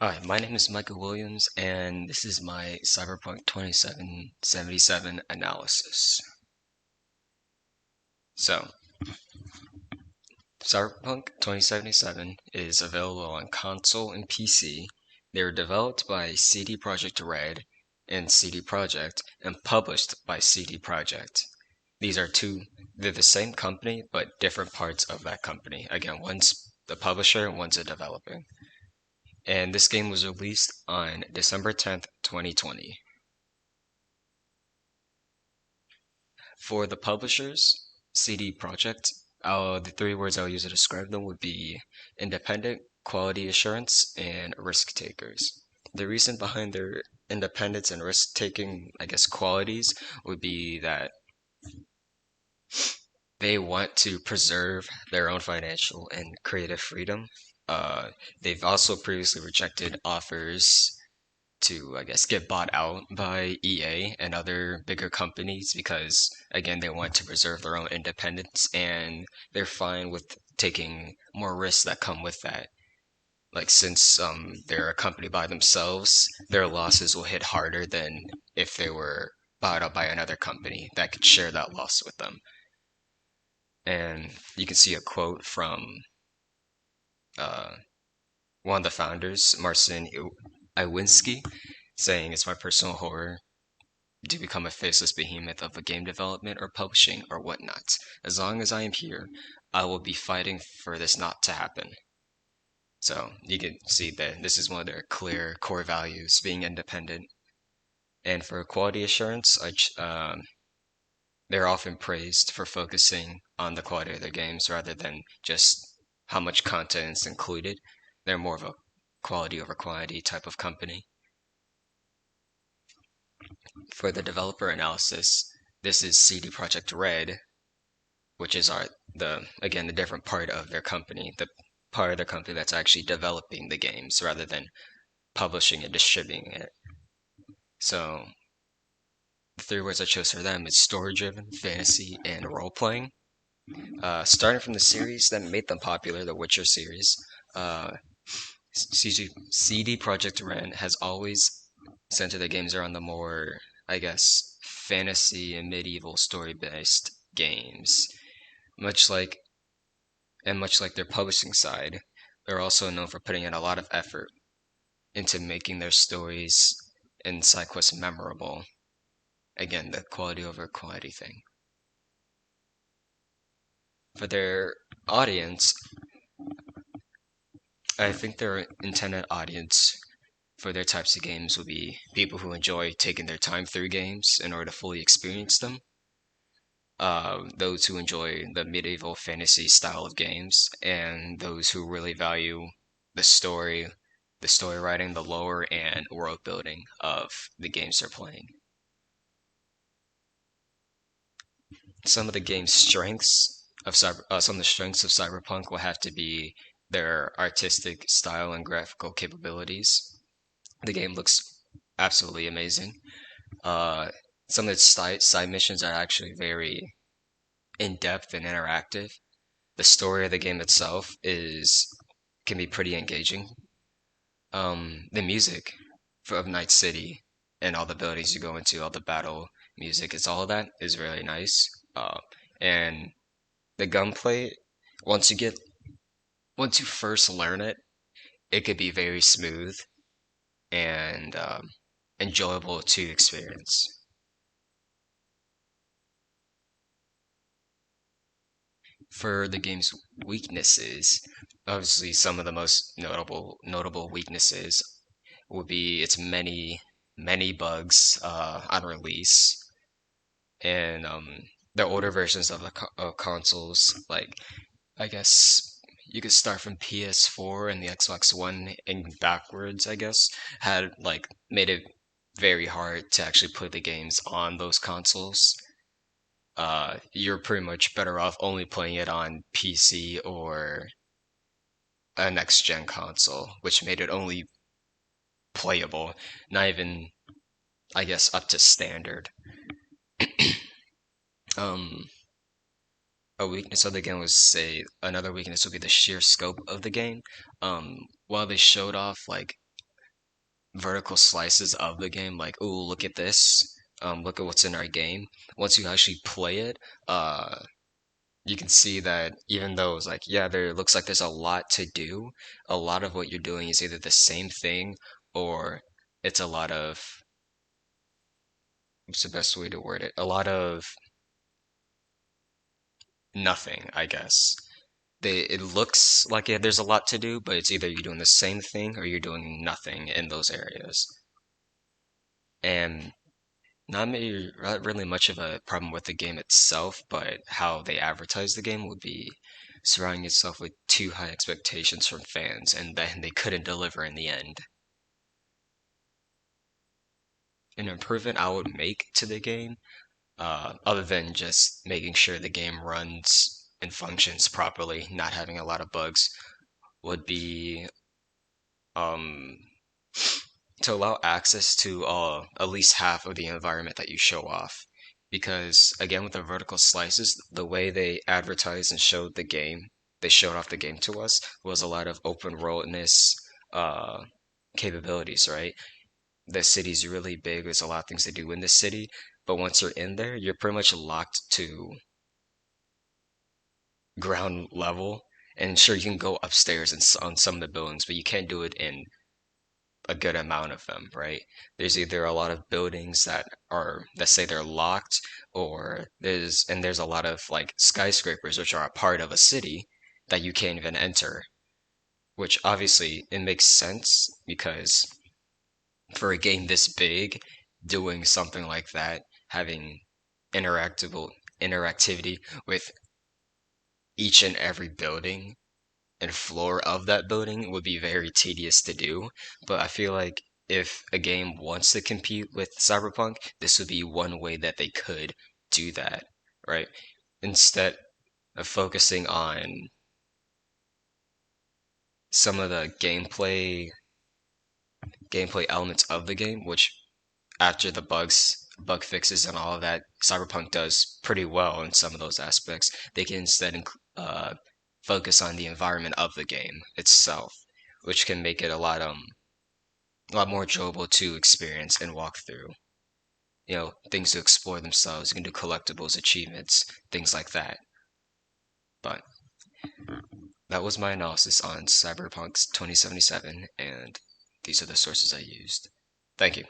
Hi, my name is Michael Williams, and this is my Cyberpunk 2777 analysis. So, Cyberpunk 2077 is available on console and PC. They were developed by CD Projekt Red and CD Projekt and published by CD Projekt. They're the same company, but different parts of that company. Again, one's the publisher and one's a developer. And this game was released on December 10th, 2020. For the publishers, CD Projekt, the three words I'll use to describe them would be independent, quality assurance, and risk takers. The reason behind their independence and risk taking, I guess, qualities would be that they want to preserve their own financial and creative freedom. They've also previously rejected offers to, I guess, get bought out by EA and other bigger companies because, again, they want to preserve their own independence and they're fine with taking more risks that come with that. Like, since they're a company by themselves, their losses will hit harder than if they were bought out by another company that could share that loss with them. And you can see a quote from uh, one of the founders, Marcin Iwinski, saying, "It's my personal horror to become a faceless behemoth of a game development or publishing or whatnot. As long as I am here, I will be fighting for this not to happen." So you can see that this is one of their clear core values, being independent. And for quality assurance, they're often praised for focusing on the quality of their games rather than just how much content is included. They're more of a quality over quantity type of company. For the developer analysis, this is CD Projekt Red, which is the different part of their company, the part of their company that's actually developing the games rather than publishing and distributing it. So the three words I chose for them is story-driven, fantasy, and role-playing. Starting from the series that made them popular, the Witcher series, uh, CD Projekt Red has always centered their games around the more, I guess, fantasy and medieval story-based games. Much like much like their publishing side, they're also known for putting in a lot of effort into making their stories and side quests memorable. Again, the quality over quantity thing. For their audience, I think their intended audience for their types of games will be people who enjoy taking their time through games in order to fully experience them. Those who enjoy the medieval fantasy style of games, and those who really value the story, the story writing, the lore, and world building of the games they're playing. Some of the game's some of the strengths of Cyberpunk will have to be their artistic style and graphical capabilities. The game looks absolutely amazing. Uh, some of its side missions are actually very in depth and interactive. The story of the game itself is can be pretty engaging. The music of Night City and all the buildings you go into, all the battle music, it's all of that is really nice. And the gunplay, once you get once you first learn it, it could be very smooth and enjoyable to experience. For the game's weaknesses, obviously some of the most notable weaknesses would be its many bugs on release and the older versions of of consoles. Like, I guess you could start from PS4 and the Xbox One and backwards. I guess had like made it very hard to actually put the games on those consoles. You're pretty much better off only playing it on PC or a next gen console, which made it only playable, not even, I guess, up to standard. Um, a weakness of the game was say another weakness would be the sheer scope of the game. While they showed off like vertical slices of the game, like, oh, look at this, look at what's in our game. Once you actually play it, you can see that even though it's like, yeah, there looks like there's a lot to do, a lot of what you're doing is either the same thing or it's a lot of, what's the best way to word it? A lot of nothing, I guess. It looks like there's a lot to do, but it's either you're doing the same thing or you're doing nothing in those areas. And not really much of a problem with the game itself, but how they advertise the game would be surrounding itself with too high expectations from fans, and then they couldn't deliver in the end. An improvement I would make to the game, other than just making sure the game runs and functions properly, not having a lot of bugs, would be um, to allow access to at least half of the environment that you show off. Because again, with the vertical slices, the way they advertised and showed the game, they showed off the game to us, was a lot of open worldness uh, capabilities, right? The city's really big, there's a lot of things to do in the city, but once you're in there, you're pretty much locked to ground level. And sure, you can go upstairs and on some of the buildings, but you can't do it in a good amount of them, right? There's either a lot of buildings that say they're locked, or there's a lot of like skyscrapers which are a part of a city that you can't even enter, which obviously it makes sense because for a game this big, doing something like that, having interactable interactivity with each and every building and floor of that building would be very tedious to do. But I feel like if a game wants to compete with Cyberpunk, this would be one way that they could do that, right? Instead of focusing on some of the gameplay elements of the game, which after the bug fixes and all of that, Cyberpunk does pretty well in some of those aspects. They can instead focus on the environment of the game itself, which can make it a lot more enjoyable to experience and walk through. You know, things to explore themselves. You can do collectibles, achievements, things like that. But that was my analysis on Cyberpunk's 2077, and these are the sources I used. Thank you.